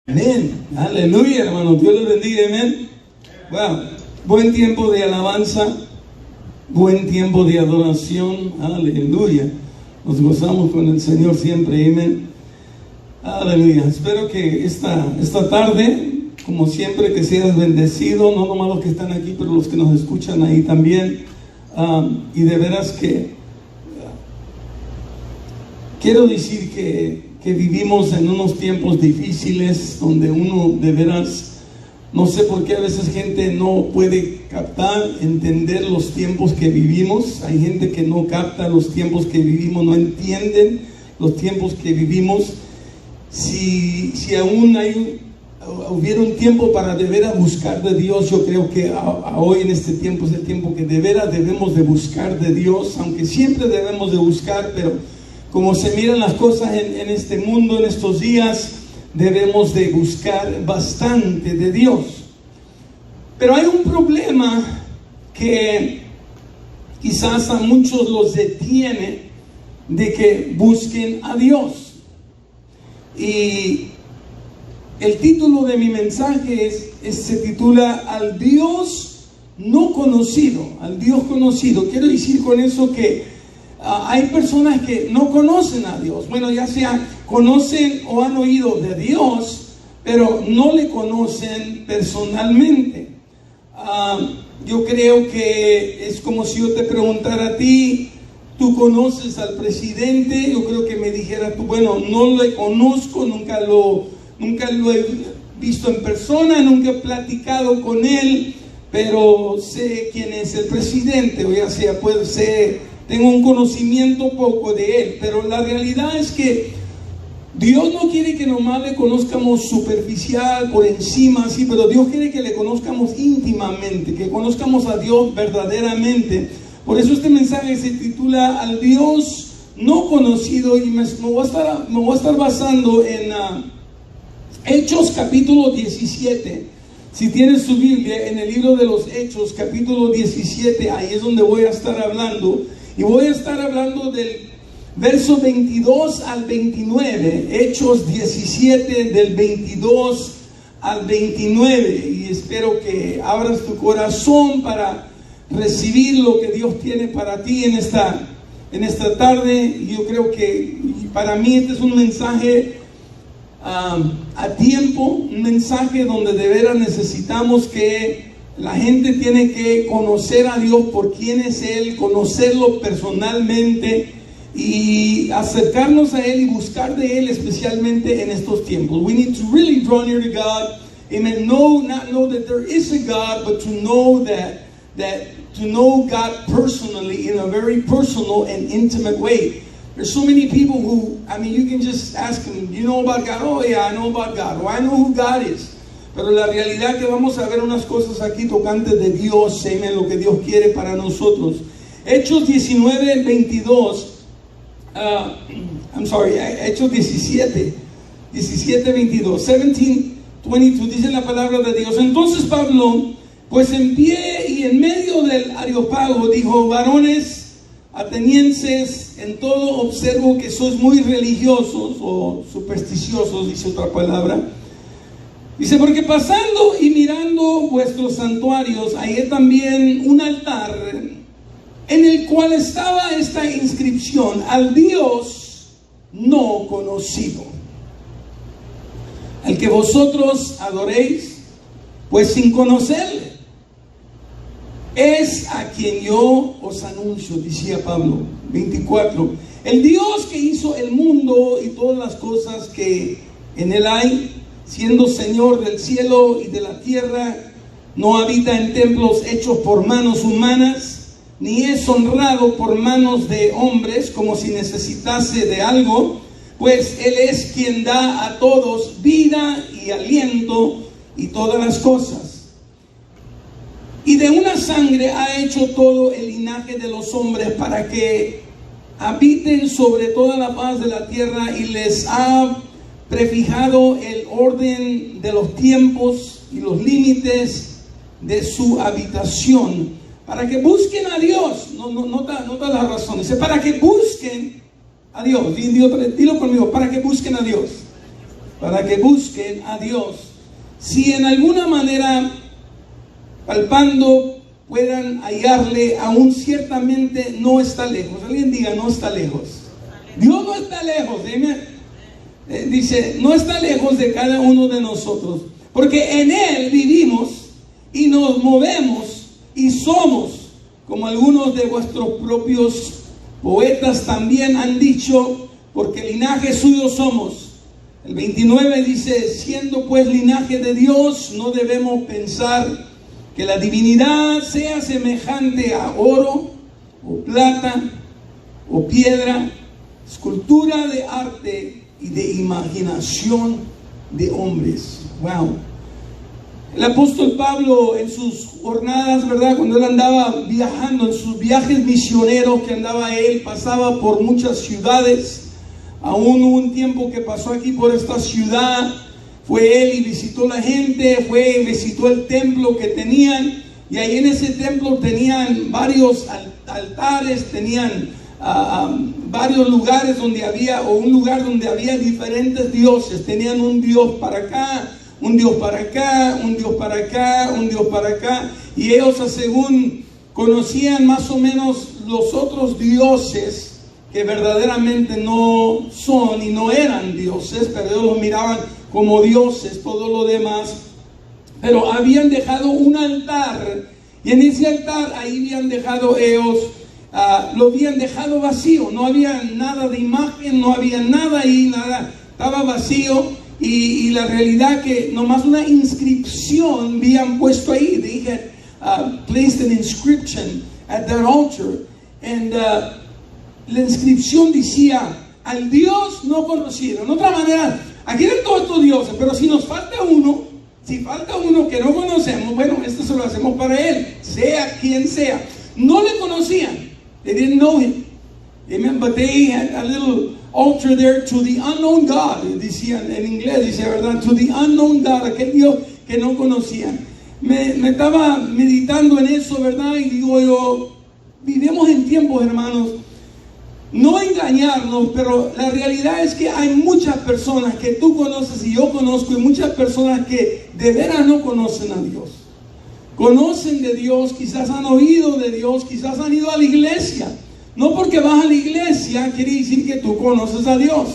Amén, aleluya, hermano, Dios les bendiga, amén. Wow, buen tiempo de alabanza, buen tiempo de adoración, aleluya. Nos gozamos con el Señor siempre, amén. Aleluya, espero que esta tarde, como siempre, que seas bendecido, no nomás los que están aquí, pero los que nos escuchan ahí también. Y de veras que quiero decir que vivimos en unos tiempos difíciles donde uno de veras, no sé por qué a veces gente no puede captar, entender los tiempos que vivimos. Hay gente que no capta los tiempos que vivimos, no entienden los tiempos que vivimos. Si aún hubiera un tiempo para de veras buscar de Dios, yo creo que hoy en este tiempo es el tiempo que de veras debemos de buscar de Dios, aunque siempre debemos de buscar, pero como se miran las cosas en este mundo, en estos días, debemos de buscar bastante de Dios. Pero hay un problema que quizás a muchos los detiene de que busquen a Dios. Y el título de mi mensaje se titula Al Dios no conocido, al Dios conocido. Quiero decir con eso que hay personas que no conocen a Dios. Bueno, ya sea conocen o han oído de Dios, pero no le conocen personalmente. Yo creo que es como si yo te preguntara a ti, ¿tú conoces al presidente? Yo creo que me dijeras tú, bueno, no lo conozco, nunca lo he visto en persona, nunca he platicado con él, pero sé quién es el presidente, o ya sea, puede ser, tengo un conocimiento poco de él. Pero la realidad es que Dios no quiere que nomás le conozcamos superficial, por encima, así, pero Dios quiere que le conozcamos íntimamente, que conozcamos a Dios verdaderamente. Por eso este mensaje se titula Al Dios no conocido, y me voy a estar basando en Hechos capítulo 17. Si tienes su Biblia, en el libro de los Hechos capítulo 17, ahí es donde voy a estar hablando. Y voy a estar hablando del verso 22 al 29, Hechos 17 del 22 al 29. Y espero que abras tu corazón para recibir lo que Dios tiene para ti en esta tarde. Y yo creo que para mí este es un mensaje a tiempo, un mensaje donde de veras necesitamos que la gente tiene que conocer a Dios por quién es Él, conocerlo personalmente y acercarnos a Él y buscar de Él, especialmente en estos tiempos. We need to really draw near to God. Amen. Not know that there is a God, but to know to know God personally in a very personal and intimate way. There's so many people who, you can just ask them, you know about God? Oh yeah, I know about God. Or I know who God is. Pero la realidad es que vamos a ver unas cosas aquí tocantes de Dios, en lo que Dios quiere para nosotros. Hechos 19, 22. Hechos 17, 22. 17, 22, dice la palabra de Dios. Entonces Pablo, pues en pie y en medio del Areópago, dijo: varones atenienses, en todo observo que sois muy religiosos o supersticiosos, dice otra palabra. Dice: porque pasando y mirando vuestros santuarios, hallé también un altar en el cual estaba esta inscripción: al Dios no conocido, al que vosotros adoréis, pues sin conocerle, es a quien yo os anuncio, decía Pablo. 24. El Dios que hizo el mundo y todas las cosas que en él hay, siendo Señor del cielo y de la tierra, no habita en templos hechos por manos humanas, ni es honrado por manos de hombres como si necesitase de algo, pues Él es quien da a todos vida y aliento y todas las cosas. Y de una sangre ha hecho todo el linaje de los hombres para que habiten sobre toda la faz de la tierra, y les ha prefijado el orden de los tiempos y los límites de su habitación, para que busquen a Dios. Nota la razón. Dice: para que busquen a Dios. Dilo conmigo: para que busquen a Dios. para que busquen a Dios. Si en alguna manera, palpando, puedan hallarle, aún ciertamente no está lejos. Alguien diga, no está lejos. Dios no está lejos, dice, no está lejos de cada uno de nosotros, porque en Él vivimos y nos movemos y somos, como algunos de vuestros propios poetas también han dicho, porque linaje suyo somos. El 29 dice, siendo pues linaje de Dios, no debemos pensar que la divinidad sea semejante a oro o plata o piedra, escultura de arte y de imaginación de hombres. Wow. El apóstol Pablo en sus jornadas, ¿verdad? Cuando él andaba viajando, en sus viajes misioneros que andaba él, pasaba por muchas ciudades. Aún hubo un tiempo que pasó aquí por esta ciudad, fue él y visitó la gente, fue y visitó el templo que tenían, y ahí en ese templo tenían varios altares, tenían varios lugares donde había, o un lugar donde había diferentes dioses. Tenían un dios para acá, un dios para acá, un dios para acá, un dios para acá, y ellos según conocían más o menos los otros dioses que verdaderamente no son y no eran dioses, pero ellos los miraban como dioses, todo lo demás. Pero habían dejado un altar, y en ese altar ahí habían dejado ellos, lo habían dejado vacío, no había nada de imagen, no había nada ahí, nada, estaba vacío, y la realidad que nomás una inscripción habían puesto ahí. They had placed an inscription at that altar, and la inscripción decía, al Dios no conocido. En otra manera, aquí eran todos estos dioses, pero si nos falta uno, si falta uno que no conocemos, bueno, esto se lo hacemos para él, sea quien sea. No le conocían. They didn't know him. Amen. But they had a little altar there to the unknown God. Decían en inglés, dice, ¿verdad? To the unknown God, aquel Dios que no conocían. Me estaba meditando en eso, ¿verdad? Y digo yo, vivimos en tiempos, hermanos, no engañarnos, pero la realidad es que hay muchas personas que tú conoces y yo conozco, y muchas personas que de veras no conocen a Dios. Conocen de Dios, quizás han oído de Dios, quizás han ido a la iglesia. No porque vas a la iglesia quiere decir que tú conoces a Dios.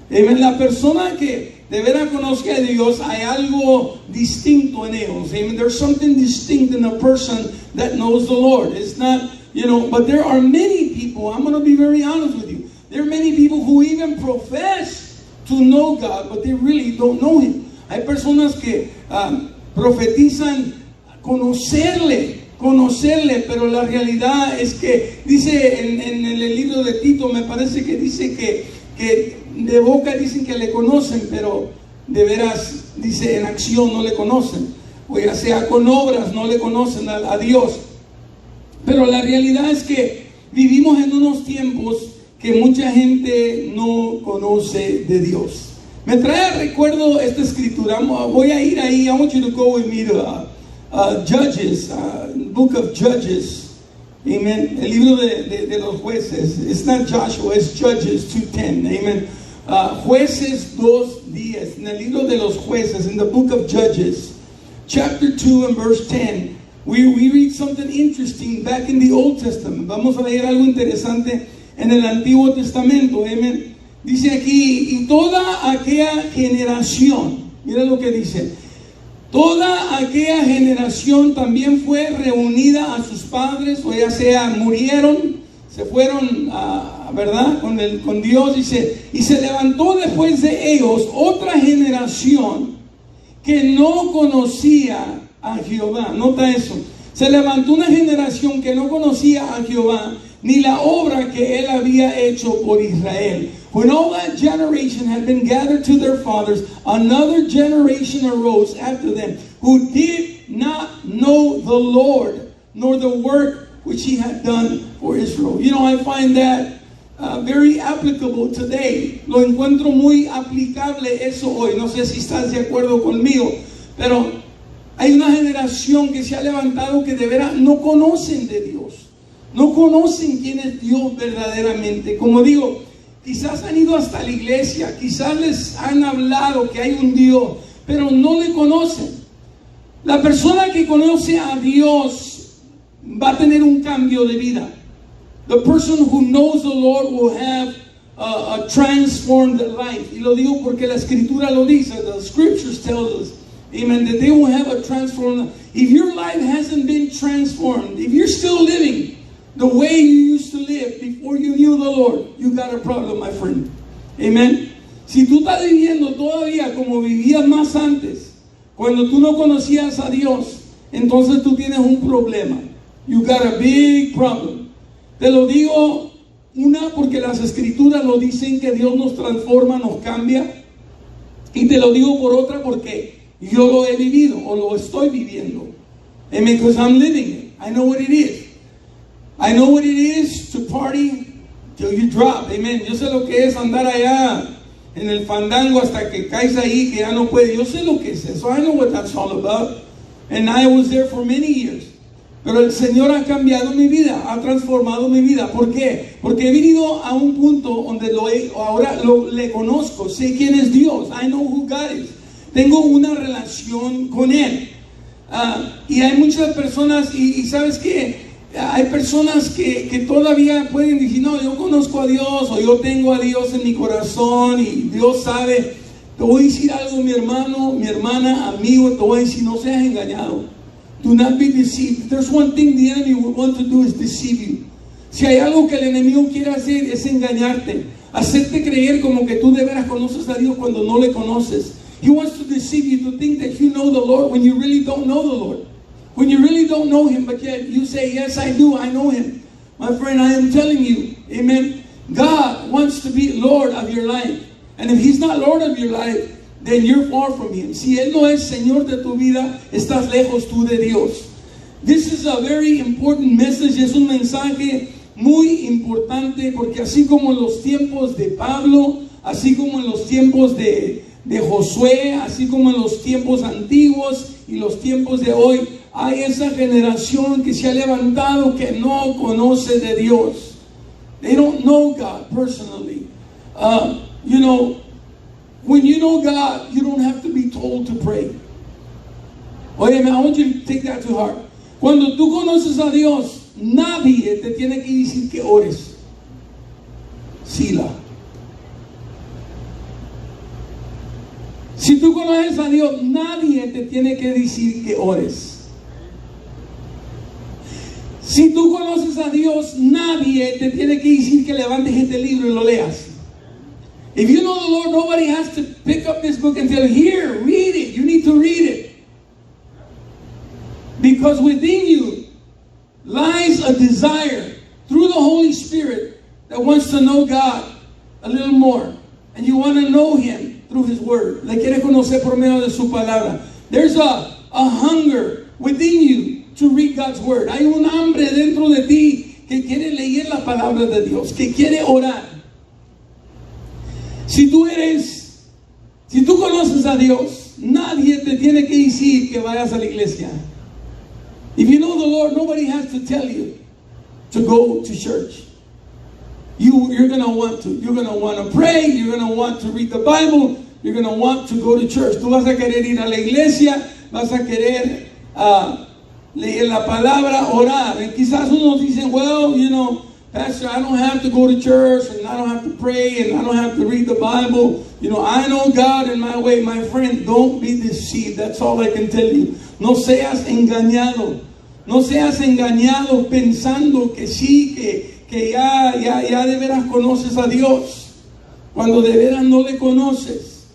La persona que de veras conozca a Dios, hay algo distinto en ellos. There's something distinct in a person that knows the Lord. It's not, but there are many people, I'm going to be very honest with you, there are many people who even profess to know God, but they really don't know Him. Hay personas que profetizan conocerle, pero la realidad es que dice en el libro de Tito, me parece que dice que de boca dicen que le conocen, pero de veras, dice, en acción no le conocen, o ya sea con obras no le conocen a Dios. Pero la realidad es que vivimos en unos tiempos que mucha gente no conoce de Dios. Me trae recuerdo esta escritura. Voy a ir ahí. I want you to go with me to Judges, book of Judges. Amen. El libro de los jueces. It's not Joshua, it's Judges 2:10. Amen. Jueces 2:10. En el libro de los jueces, in the book of Judges, chapter 2 and verse 10. We read something interesting back in the Old Testament. Vamos a leer algo interesante en el Antiguo Testamento. Amen. Dice aquí, y toda aquella generación, mira lo que dice, toda aquella generación también fue reunida a sus padres, o ya sea murieron, se fueron ¿verdad? Con Dios, dice, y se levantó después de ellos otra generación que no conocía a Jehová. Nota eso. Se levantó una generación que no conocía a Jehová, ni la obra que él había hecho por Israel. When all that generation had been gathered to their fathers, another generation arose after them, who did not know the Lord, nor the work which he had done for Israel. I find that very applicable today. Lo encuentro muy aplicable eso hoy. No sé si estás de acuerdo conmigo, pero hay una generación que se ha levantado que de veras no conocen de Dios. No conocen quién es Dios verdaderamente. Como digo, quizás han ido hasta la iglesia, quizás les han hablado que hay un Dios, pero no le conocen. La persona que conoce a Dios va a tener un cambio de vida. The person who knows the Lord will have a transformed life. Y lo digo porque la escritura lo dice. The scriptures tell us, amen, that they will have a transformed life. If your life hasn't been transformed, if you're still living the way you used to live before you knew the Lord, you got a problem, my friend. Amen. Si tú estás viviendo todavía como vivías más antes, cuando tú no conocías a Dios, entonces tú tienes un problema. You got a big problem. Te lo digo, una, porque las escrituras lo dicen que Dios nos transforma, nos cambia. Y te lo digo por otra, porque yo lo he vivido o lo estoy viviendo. Amen, because I'm living it. I know what it is. I know what it is to party till you drop. Amen. Yo sé lo que es andar allá en el fandango hasta que caes ahí, que ya no puedes. Yo sé lo que es eso. I know what that's all about. And I was there for many years. Pero el Señor ha cambiado mi vida, ha transformado mi vida. ¿Por qué? Porque he venido a un punto donde ahora le conozco, sé quién es Dios. I know who God is. Tengo una relación con Él. Y hay muchas personas, y ¿sabes qué? Hay personas que todavía pueden decir, no, yo conozco a Dios, o yo tengo a Dios en mi corazón, y Dios sabe. Te voy a decir algo, mi hermano, mi hermana, amigo, te voy a decir, no seas engañado. Do not be deceived. If there's one thing the enemy would want to do is deceive you. Si hay algo que el enemigo quiere hacer es engañarte, hacerte creer como que tú de veras conoces a Dios cuando no le conoces. He wants to deceive you to think that you know the Lord when you really don't know the Lord. When you really don't know Him, but yet you say, yes, I do, I know Him. My friend, I am telling you, amen, God wants to be Lord of your life. And if He's not Lord of your life, then you're far from Him. Si Él no es Señor de tu vida, estás lejos tú de Dios. This is a very important message. Es un mensaje muy importante, porque así como en los tiempos de Pablo, así como en los tiempos de Josué, así como en los tiempos antiguos y los tiempos de hoy, hay esa generación que se ha levantado que no conoce de Dios. They don't know God personally. You know, when you know God, you don't have to be told to pray. Oye, I want you to take that to heart. Cuando tú conoces a Dios, nadie te tiene que decir que ores. Sila. Si tú conoces a Dios, nadie te tiene que decir que ores. Si tú conoces a Dios, nadie te tiene que decir que levantes este libro y lo leas. If you know the Lord, nobody has to pick up this book and tell you, here, read it. You need to read it. Because within you lies a desire through the Holy Spirit that wants to know God a little more. And you want to know Him through His Word. Le quieres conocer por medio de su palabra. There's a hunger within you to read God's Word. Hay un hambre dentro de ti que quiere leer la palabra de Dios, que quiere orar. Si tú conoces a Dios, nadie te tiene que decir que vayas a la iglesia. If you know the Lord, nobody has to tell you to go to church. You're going to want to. You're going to want to pray. You're going to want to read the Bible. You're going to want to go to church. Tú vas a querer ir a la iglesia. Vas a querer leer la palabra, orar. And quizás unos dicen, well, you know, Pastor, I don't have to go to church, and I don't have to pray, and I don't have to read the Bible. You know, I know God in my way. My friend, don't be deceived. That's all I can tell you. No seas engañado. No seas engañado pensando que sí, que ya de veras conoces a Dios, cuando de veras no le conoces.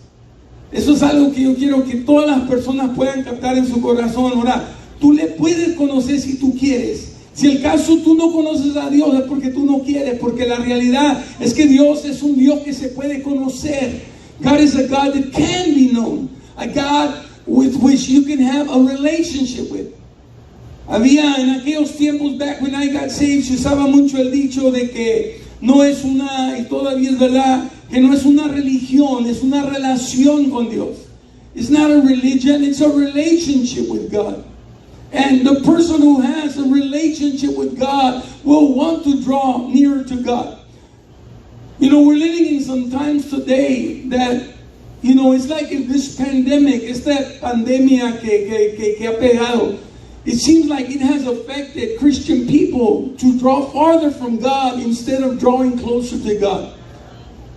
Eso es algo que yo quiero que todas las personas puedan captar en su corazón. Ahora, tú le puedes conocer si tú quieres. Si el caso tú no conoces a Dios es porque tú no quieres, porque la realidad es que Dios es un Dios que se puede conocer. God is a God that can be known, a God with which you can have a relationship with. Había en aquellos tiempos, back when I got saved, se usaba mucho el dicho de que no es una, y todavía es verdad, que no es una religión, es una relación con Dios. It's not a religion, it's a relationship with God. And the person who has a relationship with God will want to draw nearer to God. You know, we're living in some times today that, you know, it's like if this pandemic, esta pandemia que ha pegado, it seems like it has affected Christian people to draw farther from God instead of drawing closer to God.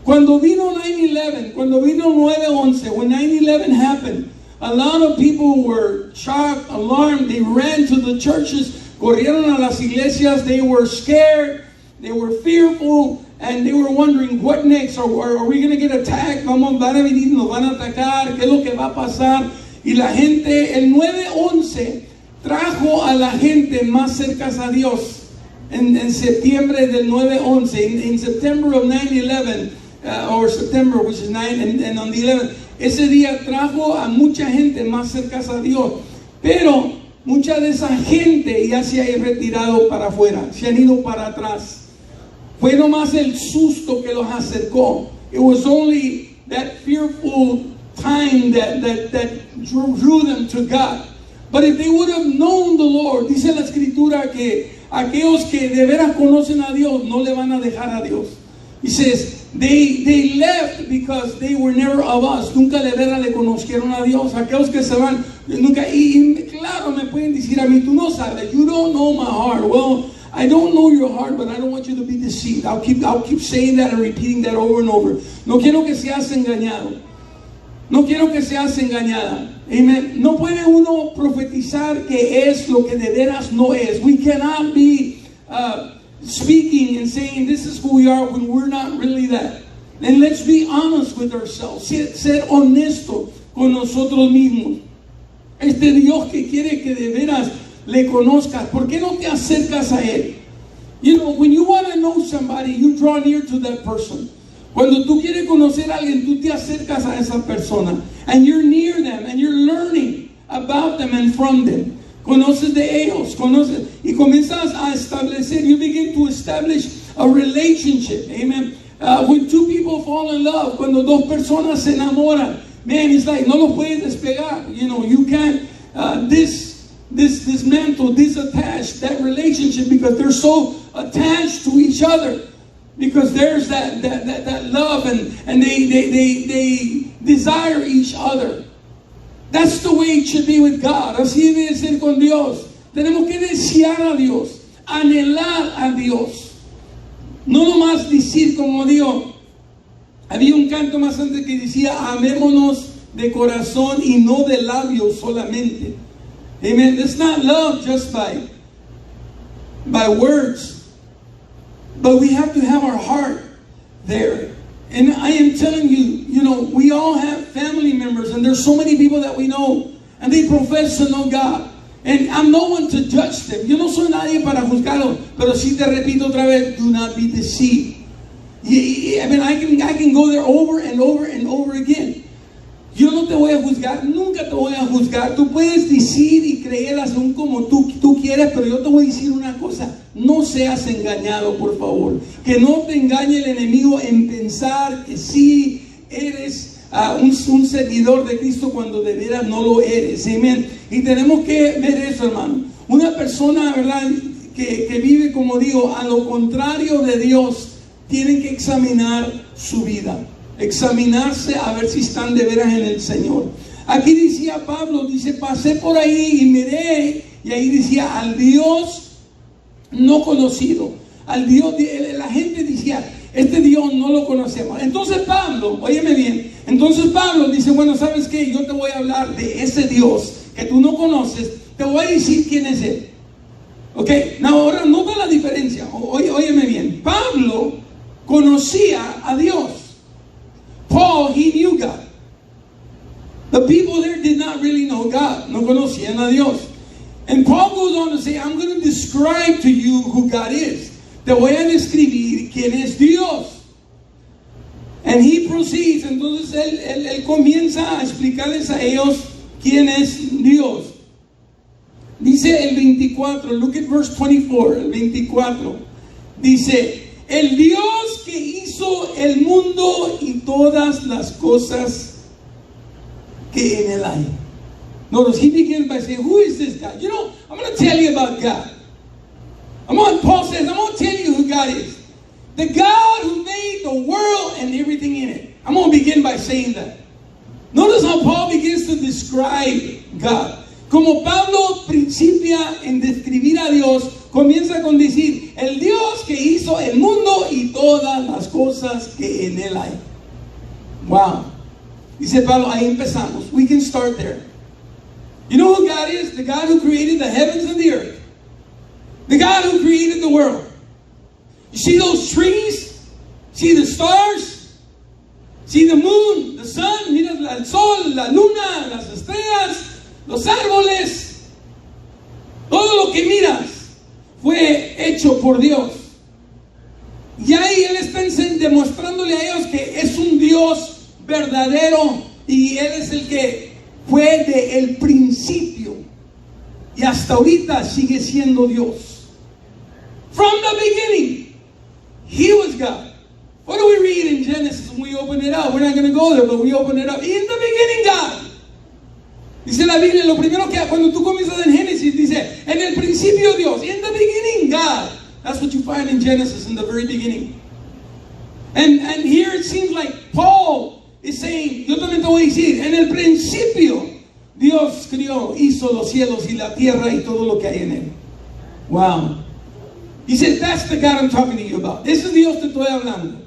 Cuando vino 9/11, cuando vino 9/11, when 9/11 happened, a lot of people were shocked, alarmed, they ran to the churches, corrieron a las iglesias, they were scared, they were fearful, and they were wondering, what next? Are we going to get attacked? Van a venir, nos van a atacar, ¿qué es lo que va a pasar? Y la gente, el 9/11 trajo a la gente más cerca a Dios. En septiembre del 9/11, in September of 9/11, or September, which is 9, and on the 11th, ese día trajo a mucha gente más cerca a Dios. Pero mucha de esa gente ya se ha retirado para afuera, se han ido para atrás. Fue nomás el susto que los acercó. It was only that fearful time that drew them to God. But if they would have known the Lord, dice la Escritura que aquellos que de veras conocen a Dios no le van a dejar a Dios. He says, they left because they were never of us. Nunca de veras le conocieron a Dios. Aquellos que se van, nunca, y claro, me pueden decir a mí, tú no sabes, you don't know my heart. Well, I don't know your heart, but I don't want you to be deceived. I'll keep saying that and repeating that over and over. No quiero que seas engañado. No quiero que seas engañada. Amen. No puede uno profetizar que es lo que de veras no es. We cannot be speaking and saying this is who we are when we're not really that. And let's be honest with ourselves. Ser honesto con nosotros mismos. Este Dios que quiere que de veras le conozcas, ¿por qué no te acercas a Él? You know, when you want to know somebody, you draw near to that person. Cuando tú quieres conocer a alguien, tú te acercas a esa persona. And you're near them, and you're learning about them and from them. Conoces de ellos, conoces, y comienzas a establecer, you begin to establish a relationship. Amen. When two people fall in love, cuando dos personas se enamoran, man, it's like, no los puedes despegar. You know, you can't, dismantle, disattach that relationship because they're so attached to each other. Because there's that love and they desire each other. That's the way it should be with God. Así debe ser con Dios. Tenemos que desear a Dios, anhelar a Dios. No nomás decir como Dios. Había un canto más antes que decía, amémonos de corazón y no de labios solamente. Amen. It's not love just by words. But we have to have our heart there. And I am telling you, you know, we all have family members, and there's so many people that we know, and they profess to know God. And I'm no one to judge them. Yo no soy nadie para juzgarlos, pero sí te repito otra vez, do not be deceived. I mean, I can go there over and over and over again. Yo no te voy a juzgar, nunca te voy a juzgar. Tú puedes decir y creer aún como tú quieres, pero yo te voy a decir una cosa. No seas engañado, por favor. Que no te engañe el enemigo en pensar que sí eres un seguidor de Cristo cuando de veras no lo eres. Amén. Y tenemos que ver eso, hermano. Una persona, ¿verdad?, que vive, como digo, a lo contrario de Dios, tiene que examinar su vida. Examinarse a ver si están de veras en el Señor. Aquí decía Pablo, dice, pasé por ahí y miré, y ahí decía, al Dios no conocido, al Dios, la gente decía, este Dios no lo conocemos. Entonces Pablo, óyeme bien, entonces Pablo dice, bueno, ¿sabes qué? Yo te voy a hablar de ese Dios que tú no conoces, te voy a decir quién es Él. Ok, ahora nota la diferencia, óyeme bien, Pablo conocía a Dios. Paul, he knew God. The people there did not really know God. No conocían a Dios. And Paul goes on to say, I'm going to describe to you who God is. Te voy a describir quién es Dios. And he proceeds. Entonces él comienza a explicarles a ellos quién es Dios. Dice el 24, look at verse 24, el 24. Dice, el Dios que hizo el mundo y todas las cosas que en él hay. Notice he begins by saying, who is this God? You know, I'm going to tell you about God. Paul says, I'm going to tell you who God is. The God who made the world and everything in it. I'm going to begin by saying that. Notice how Paul begins to describe God. Como Pablo principia en describir a Dios, comienza con decir, el Dios que hizo el mundo y todas las cosas que en él hay. Wow. Dice Pablo, ahí empezamos. We can start there. You know who God is? The God who created the heavens and the earth. The God who created the world. You see those trees? See the stars? See the moon, the sun? Mira el sol, la luna, las estrellas, los árboles. Todo lo que miras fue hecho por Dios. Y ahí Él está demostrándole a ellos que es un Dios verdadero y Él es el que fue desde el principio y hasta ahorita sigue siendo Dios. From the beginning, He was God. What do we read in Genesis when we open it up? We're not going to go there, but we open it up. In the beginning, God. Dice la Biblia, lo primero que cuando tú comienzas en Génesis, dice, en el principio Dios. In the beginning, God. That's what you find in Genesis, in the very beginning. And here it seems like Paul is saying, yo también te voy a decir, en el principio Dios crió, hizo los cielos y la tierra y todo lo que hay en él. Wow. He said, that's the God I'm talking to you about. Ese es Dios te estoy hablando.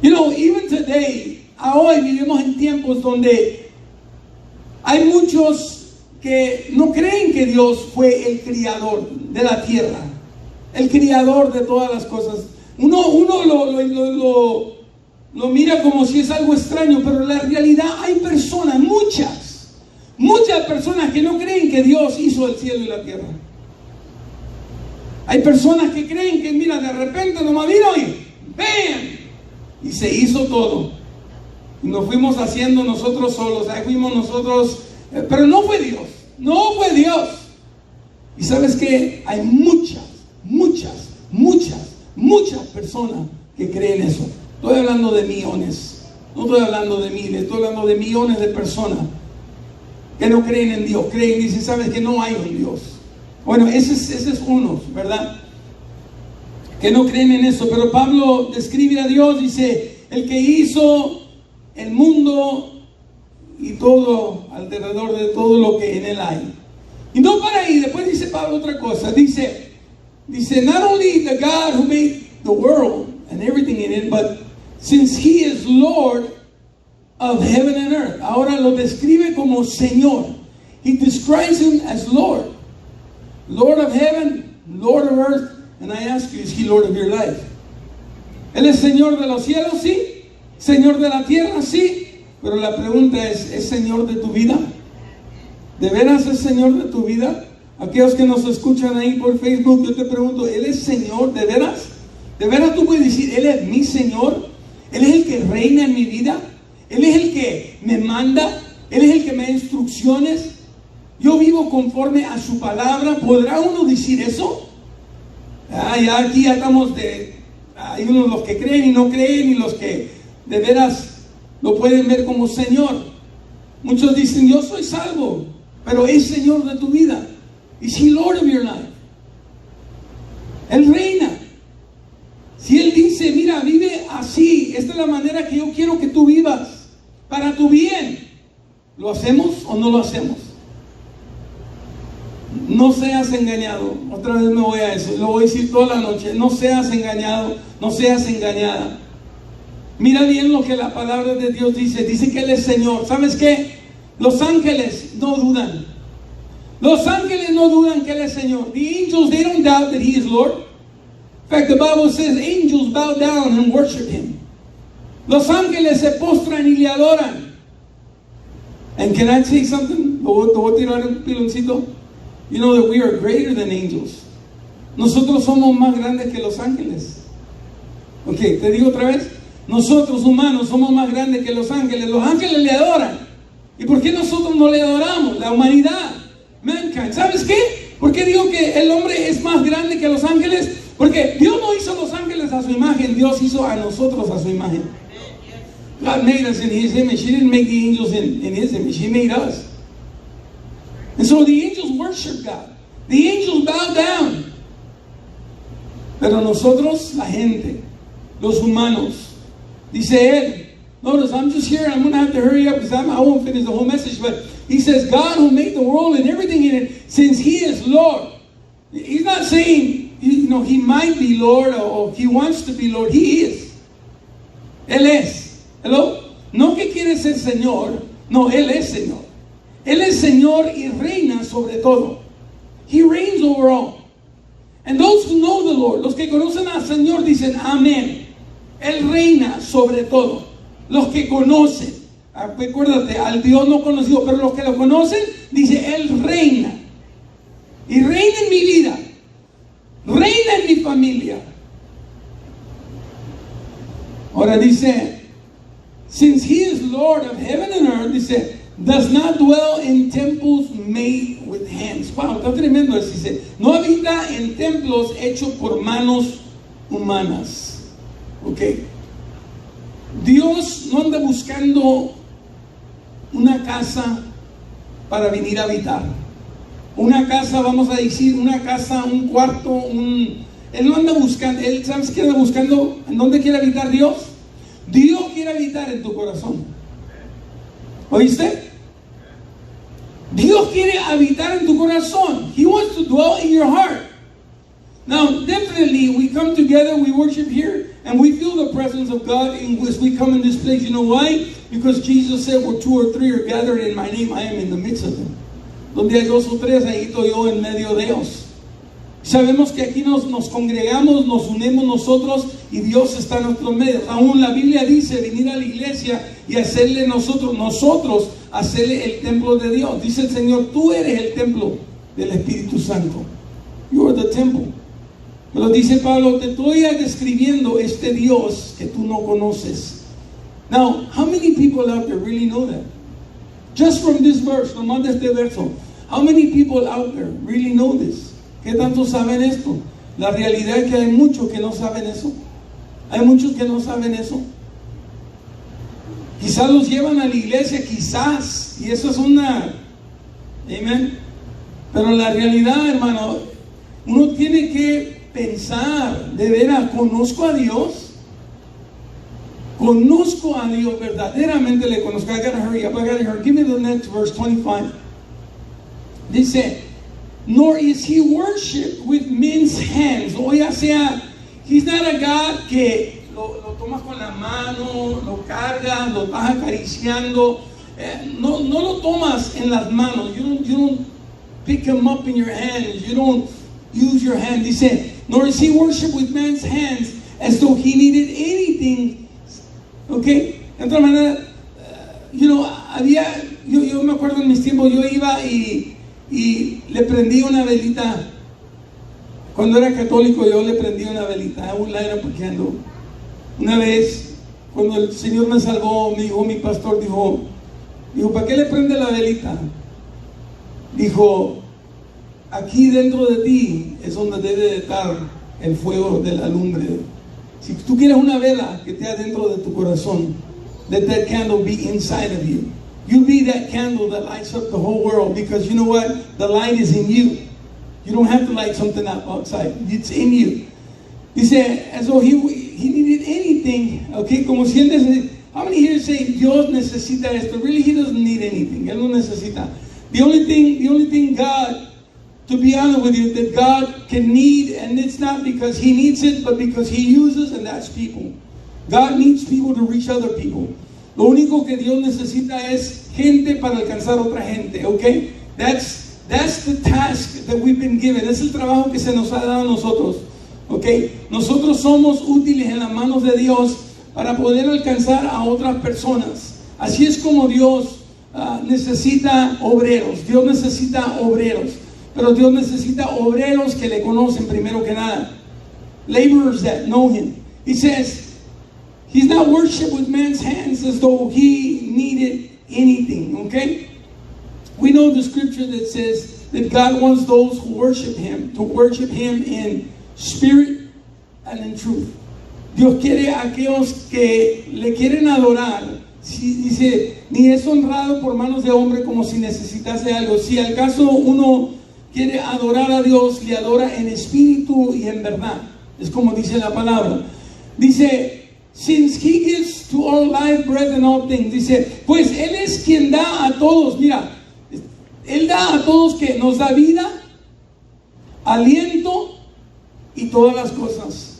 You know, even today, hoy vivimos en tiempos donde hay muchos que no creen que Dios fue el creador de la tierra, el creador de todas las cosas. Uno lo mira como si es algo extraño, pero en la realidad hay personas, muchas personas que no creen que Dios hizo el cielo y la tierra. Hay personas que creen que, mira, de repente nomás vino y ¡bam! Y se hizo todo. Y nos fuimos haciendo nosotros solos, ahí fuimos nosotros, pero no fue Dios. Y sabes que hay muchas personas que creen eso. Estoy hablando de millones, no estoy hablando de miles, estoy hablando de millones de personas que no creen en Dios, creen y dicen, sabes que no hay un Dios. Bueno, ese es uno, ¿verdad? Que no creen en eso, pero Pablo describe a Dios, dice, el que hizo el mundo y todo alrededor de todo lo que en él hay. Y no para ahí, después dice Pablo otra cosa, dice, not only the God who made the world and everything in it, but since He is Lord of heaven and earth. Ahora lo describe como Señor. He describes Him as Lord. Lord of heaven, Lord of earth. And I ask you, is He Lord of your life? Él es Señor de los cielos, sí. Señor de la tierra, sí. Pero la pregunta ¿es Señor de tu vida? ¿De veras es Señor de tu vida? Aquellos que nos escuchan ahí por Facebook, yo te pregunto, ¿Él es Señor de veras? ¿De veras tú puedes decir, Él es mi Señor? ¿Él es el que reina en mi vida? ¿Él es el que me manda? ¿Él es el que me da instrucciones? ¿Yo vivo conforme a su palabra? ¿Podrá uno decir eso? Ya aquí ya estamos hay unos los que creen y no creen y los que de veras lo pueden ver como Señor. Muchos dicen, yo soy salvo, pero es Señor de tu vida. Is He Lord of your life? Él reina. Si Él dice, mira, vive así, esta es la manera que yo quiero que tú vivas, para tu bien, ¿lo hacemos o no lo hacemos? No seas engañado. Otra vez me voy a eso, lo voy a decir toda la noche. No seas engañado, no seas engañada. Mira bien lo que la palabra de Dios dice. Dice que Él es Señor. ¿Sabes qué? Los ángeles no dudan. Los ángeles no dudan que Él es Señor. The angels, they don't doubt that He is Lord. In fact, the Bible says angels bow down and worship Him. Los ángeles se postran y le adoran. And can I say something? Te voy a tirar un piloncito. You know that we are greater than angels. Nosotros somos más grandes que los ángeles. Ok, te digo otra vez. Nosotros humanos somos más grandes que los ángeles. Los ángeles le adoran. ¿Y por qué nosotros no le adoramos? La humanidad. Mankind. ¿Sabes qué? ¿Por qué digo que el hombre es más grande que los ángeles? Porque Dios no hizo los ángeles a su imagen. Dios hizo a nosotros a su imagen. God made us in His image. He didn't make the angels in His image. He made us. And so the angels worship God. The angels bow down. Pero nosotros, la gente, los humanos, dice él, notice, I'm just here, I'm going to have to hurry up because I won't finish the whole message, but he says, God who made the world and everything in it, since he is Lord. He's not saying, he might be Lord or he wants to be Lord. He is. Él es. Hello? No que quiere ser Señor, no, Él es Señor. Él es Señor y reina sobre todo. He reigns over all. And those who know the Lord, los que conocen al Señor dicen amén. Él reina sobre todo. Los que conocen, acuérdate, al Dios no conocido, pero los que lo conocen, dice Él reina. Y reina en mi vida, reina en mi familia. Ahora dice, since he is Lord of heaven and earth, dice, does not dwell in temples made with hands. Wow, está tremendo eso. Dice, no habita en templos hechos por manos humanas. Ok. Dios no anda buscando una casa para venir a habitar. Una casa, vamos a decir, una casa, un cuarto, Él no anda buscando, Él, ¿sabes qué anda buscando? ¿En dónde quiere habitar Dios? Dios quiere habitar en tu corazón. ¿Oíste? Dios quiere habitar en tu corazón. He wants to dwell in your heart. Now, definitely, we come together, we worship here, and we feel the presence of God as we come in this place. You know why? Because Jesus said, where 2 or 3 are gathered in my name, I am in the midst of them. Donde hay 2 o 3, ahí estoy yo en medio de ellos. Sabemos que aquí nos congregamos, nos unimos nosotros y Dios está en nuestros medios. Aún la Biblia dice venir a la iglesia y hacerle nosotros hacerle el templo de Dios. Dice el Señor, tú eres el templo del Espíritu Santo. You are the temple. Pero dice Pablo, te estoy describiendo este Dios que tú no conoces. Now, how many people out there really know that? Just from this verse, nomás de este verso. How many people out there really know this? ¿Qué tanto saben esto? La realidad es que hay muchos que no saben eso. Hay muchos que no saben eso. Quizás los llevan a la iglesia, quizás. Y eso es una... Amén. Pero la realidad, hermano, uno tiene que pensar, de veras, ¿conozco a Dios? Conozco a Dios, verdaderamente le conozco. I gotta hurry up, Give me the next verse, 25. Dice, nor is he worshipped with men's hands. O ya sea, he's not a God que lo tomas con la mano, lo cargas, lo vas acariciando. No lo tomas en las manos. You don't pick him up in your hands. You don't use your hand. Dice, nor is he worshipped with man's hands as though he needed anything. Okay? De otra manera, yo me acuerdo en mis tiempos, yo iba y le prendí una velita. Cuando era católico, yo le prendí una velita. I would light up a candle. Una vez, cuando el Señor me salvó, mi pastor dijo, ¿para qué le prende la velita? Dijo, aquí dentro de ti es donde debe de estar el fuego de la lumbre. Si tú quieres una vela que esté dentro de tu corazón, let that candle be inside of you. You be that candle that lights up the whole world, because you know what? The light is in you. You don't have to light something up outside. It's in you. Dice, as though he needed anything. Okay, como si él necesita. How many here say Dios necesita esto? Really, he doesn't need anything. Él no necesita. The only thing God, to be honest with you, that God can need, and it's not because he needs it, but because he uses, and that's people. God needs people to reach other people. Lo único que Dios necesita es gente para alcanzar otra gente, okay? That's the task that we've been given. Es el trabajo que se nos ha dado a nosotros, okay? Nosotros somos útiles en las manos de Dios para poder alcanzar a otras personas. Así es como Dios necesita obreros. Dios necesita obreros. Pero Dios necesita obreros que le conocen primero que nada. Laborers that know him. He says, he's not worshipped with man's hands as though he needed anything, okay? We know the scripture that says that God wants those who worship him to worship him in spirit and in truth. Dios quiere a aquellos que le quieren adorar. Dice, ni es honrado por manos de hombre como si necesitase algo. Si al caso uno quiere adorar a Dios, le adora en espíritu y en verdad. Es como dice la palabra. Dice, since he gives to all life, breath and all things. Dice, pues Él es quien da a todos. Mira, Él da a todos que nos da vida, aliento y todas las cosas.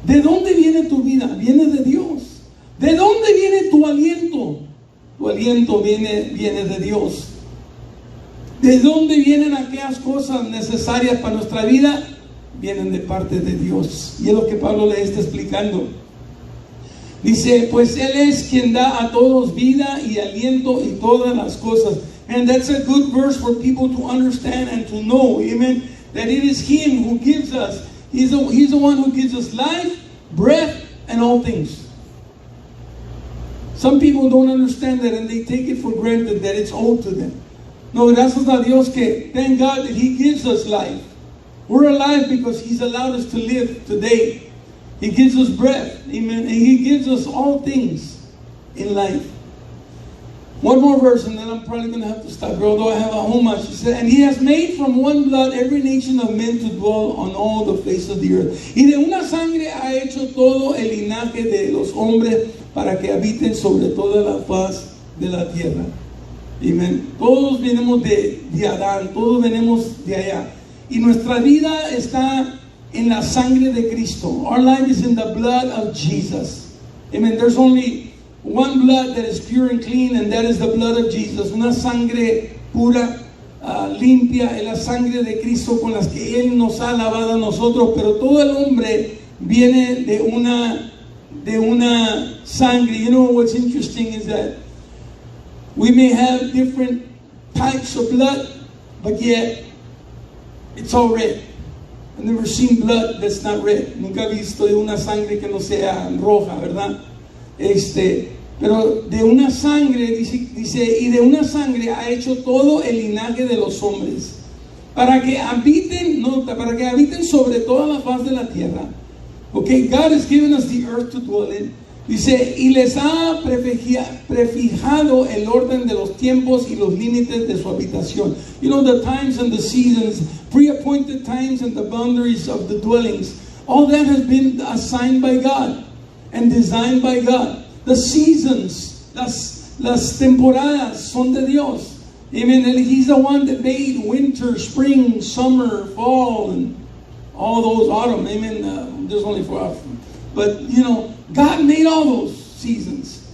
¿De dónde viene tu vida? Viene de Dios. ¿De dónde viene tu aliento? Tu aliento viene de Dios. ¿De dónde vienen aquellas cosas necesarias para nuestra vida? Vienen de parte de Dios. Y es lo que Pablo le está explicando. Dice, pues Él es quien da a todos vida y aliento y todas las cosas. And that's a good verse for people to understand and to know, amen, that it is Him who gives us. He's the one who gives us life, breath, and all things. Some people don't understand that and they take it for granted that it's owed to them. No, gracias a Dios que, thank God that He gives us life. We're alive because He's allowed us to live today. He gives us breath, amen, and He gives us all things in life. One more verse and then I'm probably going to have to stop, although I have a whole much. He said, and He has made from one blood every nation of men to dwell on all the face of the earth. Y de una sangre ha hecho todo el linaje de los hombres para que habiten sobre toda la faz de la tierra. Amen. Todos venimos de Adán, todos venimos de allá. Y nuestra vida está en la sangre de Cristo. Our life is in the blood of Jesus. Amen. There's only one blood that is pure and clean, and that is the blood of Jesus. Una sangre pura, limpia, es la sangre de Cristo con las que Él nos ha lavado a nosotros. Pero todo el hombre viene de una sangre. You know what's interesting is that we may have different types of blood, but yet it's all red. I've never seen blood that's not red. Nunca he visto de una sangre que no sea roja, ¿verdad? Pero de una sangre, dice, y de una sangre ha hecho todo el linaje de los hombres, para que habiten sobre toda la faz de la tierra. Okay, God has given us the earth to dwell in. Dice, y les ha prefijado el orden de los tiempos y los límites de su habitación. You know, the times and the seasons, pre-appointed times and the boundaries of the dwellings. All that has been assigned by God and designed by God. The seasons, las temporadas son de Dios. Amen. And He's the one that made winter, spring, summer, fall, and all those autumn. Amen. There's only 4. But, you know, God made all those seasons.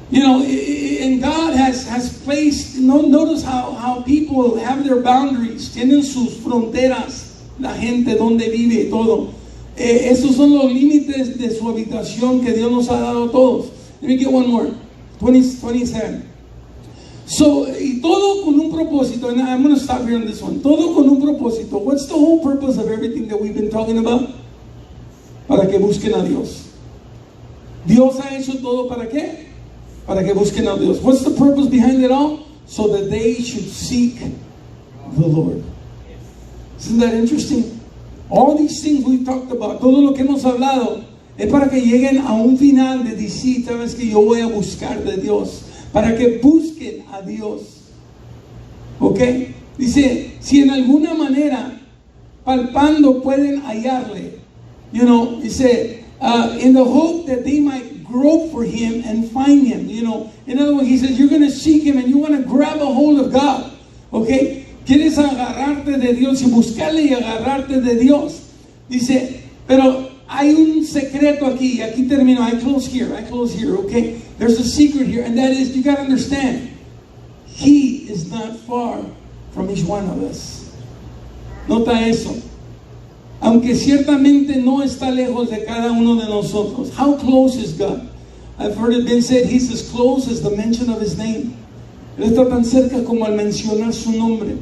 You know, and God has placed, notice how people have their boundaries, tienen sus fronteras, la gente donde vive y todo. Esos son los límites de su habitación que Dios nos ha dado a todos. Let me get one more. 27. So, y todo con un propósito, and I'm going to stop here on this one. Todo con un propósito. What's the whole purpose of everything that we've been talking about? Para que busquen a Dios. Dios ha hecho todo ¿para qué? Para que busquen a Dios. What's the purpose behind it all? So that they should seek the Lord. Isn't that interesting? All these things we've talked about, todo lo que hemos hablado, es para que lleguen a un final de decir, sabes que yo voy a buscar de Dios, para que busquen a Dios. ¿Ok? Dice, si en alguna manera, palpando, pueden hallarle. You know, dice, in the hope that they might grope for Him and find Him. You know, in other words, He says, you're going to seek Him and you want to grab a hold of God. ¿Ok? Quieres agarrarte de Dios y buscarle y agarrarte de Dios. Dice, pero hay un secreto aquí. Aquí termino. I close here, okay? There's a secret here, and that is, you got to understand, He is not far from each one of us. Nota eso. Aunque ciertamente no está lejos de cada uno de nosotros. How close is God? I've heard it been said, He's as close as the mention of His name. Él está tan cerca como al mencionar su nombre.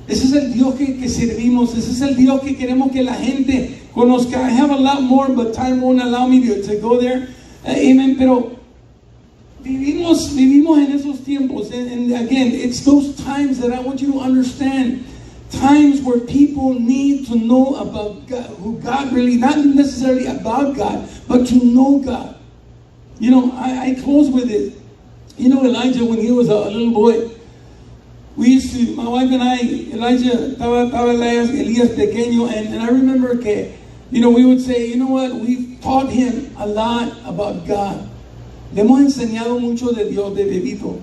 Ese es el Dios que servimos. Ese es el Dios que queremos que la gente conozca. I have a lot more, but time won't allow me to go there. Amen. Pero vivimos en esos tiempos. And again, it's those times that I want you to understand. Times where people need to know about God, who God really, not necessarily about God, but to know God. You know, I close with it. You know, Elijah, when he was a little boy, we used to, my wife and I, Elijah, estaba Elías pequeño, and I remember que You know, we would say, you know what, we've taught him a lot about God. Le hemos enseñado mucho de Dios de bebito.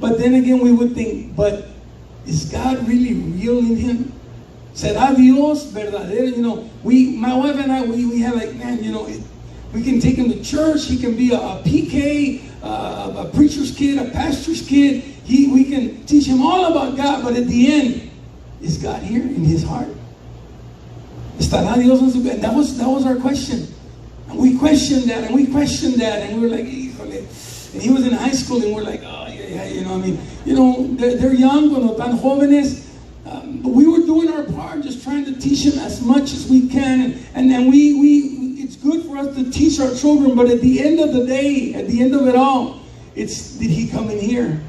But then again, we would think, but is God really real in him? ¿Será Dios verdadero? You know, my wife and I, we have like, man, you know, we can take him to church. He can be a PK, a preacher's kid, a pastor's kid. We can teach him all about God, but at the end, is God here in his heart? ¿Estará Dios en su vida? That was our question. And we questioned that, and we questioned that, and we were like, híjole. And he was in high school, and we're like, oh, yeah, you know, I mean, you know, they're young, cuando tan jóvenes. But we were doing our part, just trying to teach him as much as we can. And then it's good for us to teach our children, but at the end of the day, at the end of it all, it's, did he come in here?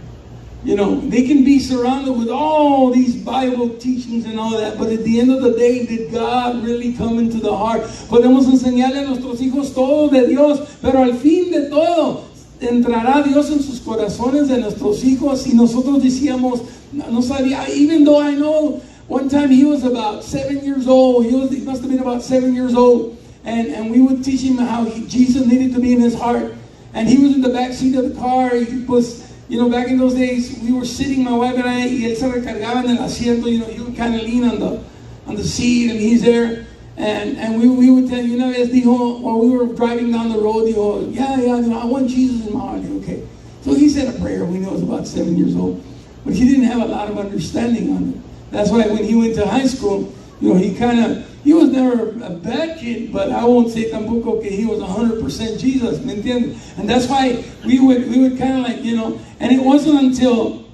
You know, they can be surrounded with all these Bible teachings and all that, but at the end of the day, did God really come into the heart? Podemos enseñarle a nuestros hijos todo de Dios, pero al fin de todo, entrará Dios en sus corazones de nuestros hijos. Y nosotros decíamos, no sabía, even though I know one time he was about 7 years old, he must have been about 7 years old, and we would teach him how Jesus needed to be in his heart. And he was in the back seat of the car. He was, you know, back in those days, we were sitting, my wife and I, y él se recargaba en el asiento, you know, he would kind of lean on the seat, and he's there. And we would tell you, know, as dijo, while we were driving down the road, dijo, yeah, I want Jesus in my heart. Okay. So he said a prayer when he was about 7 years old. But he didn't have a lot of understanding on it. That's why when he went to high school, you know, he was never a bad kid, but I won't say tampoco que he was 100% Jesus, ¿me entiendes? And that's why we would kind of like, you know, and it wasn't until,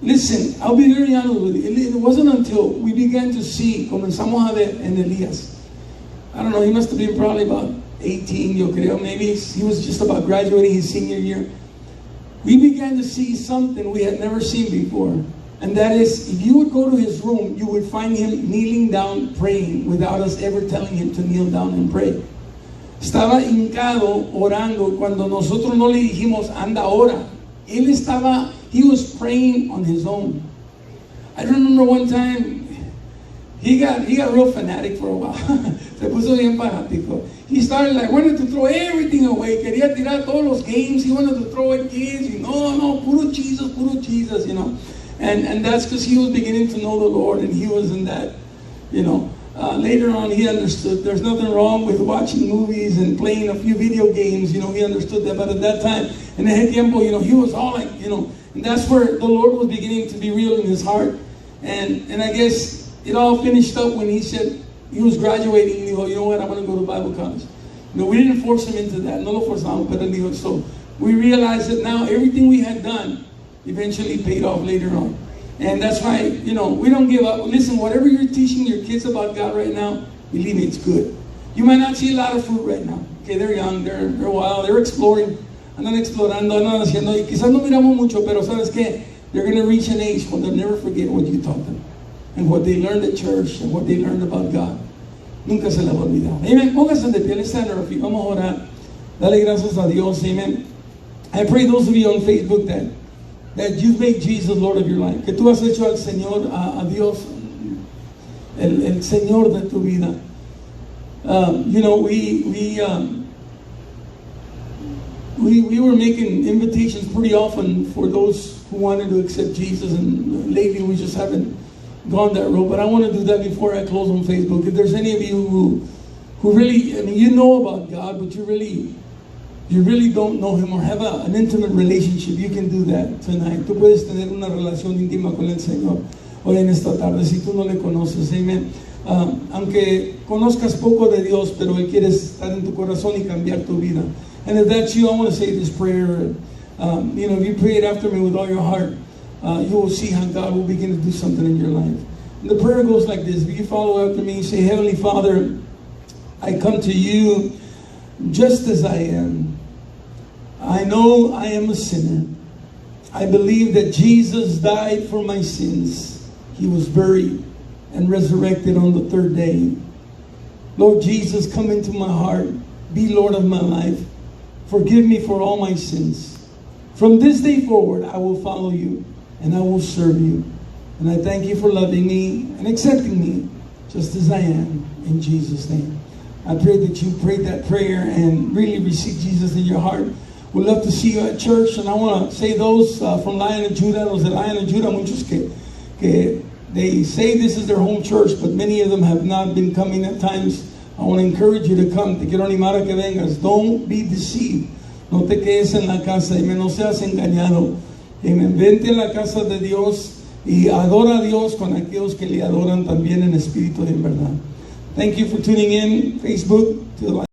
listen, I'll be very honest with you, it wasn't until we began to see, comenzamos a ver en Elías, I don't know, he must have been probably about 18, yo creo, maybe he was just about graduating his senior year. We began to see something we had never seen before. And that is, if you would go to his room, you would find him kneeling down praying without us ever telling him to kneel down and pray. Estaba hincado orando cuando nosotros no le dijimos, anda, ora. He was praying on his own. I remember one time, he got real fanatic for a while. Se puso bien fanático. He started like, wanted to throw everything away. Quería tirar todos los games. He wanted to throw it kids. You know, no, puro Jesus, you know. And that's because he was beginning to know the Lord, and he was in that, you know. Later on, he understood there's nothing wrong with watching movies and playing a few video games. You know, he understood that. But at that time, in ese tiempo, you know, he was all like, you know, and that's where the Lord was beginning to be real in his heart. And I guess it all finished up when he said he was graduating. He dijo, you know what, I want to go to Bible college. You know, we didn't force him into that. No lo forzamos, pero él dijo, so we realized that now everything we had done eventually paid off later on. And that's why, you know, we don't give up. Listen, whatever you're teaching your kids about God right now, believe me, it's good. You might not see a lot of fruit right now. Okay, they're young, they're wild, they're exploring. Andan explorando, andan haciendo, y quizás no miramos mucho, pero ¿sabes qué? They're going to reach an age when they'll never forget what you taught them. And what they learned at church, and what they learned about God. Nunca se la va a olvidar. Amen. Pónganse de pie, let's stand our feet. Vamos a orar. Dale gracias a Dios. Amen. I pray those of you on Facebook that you've made Jesus Lord of your life. Que tú has hecho al Señor, a Dios, el Señor de tu vida. You know, we were making invitations pretty often for those who wanted to accept Jesus, and lately we just haven't gone that road. But I want to do that before I close on Facebook. If there's any of you who really, I mean, you know about God, but you really don't know Him or have an intimate relationship, you can do that tonight. Tú puedes tener una relación íntima con el Señor hoy en esta tarde, si tú no le conoces. Amen. Aunque conozcas poco de Dios, pero Él quiere estar en tu corazón y cambiar tu vida. And if that's you, I want to say this prayer. You know, if you pray it after me with all your heart, you will see how God will begin to do something in your life. And the prayer goes like this. If you follow after me, say, Heavenly Father, I come to you just as I am. I know I am a sinner. I believe that Jesus died for my sins. He was buried and resurrected on the third day. Lord Jesus, come into my heart. Be Lord of my life. Forgive me for all my sins. From this day forward, I will follow you and I will serve you. And I thank you for loving me and accepting me just as I am. In Jesus' name. I pray that you prayed that prayer and really receive Jesus in your heart. We'd love to see you at church, and I want to say those from Lion of Judah, los de Lion of Judah, muchos que they say this is their home church, but many of them have not been coming at times. I want to encourage you to come. Te quiero animar a que vengas. Don't be deceived. No te quedes en la casa, y no seas engañado. Amen. Vente a la casa de Dios y adora a Dios con aquellos que le adoran también en espíritu y en verdad. Thank you for tuning in, Facebook, to the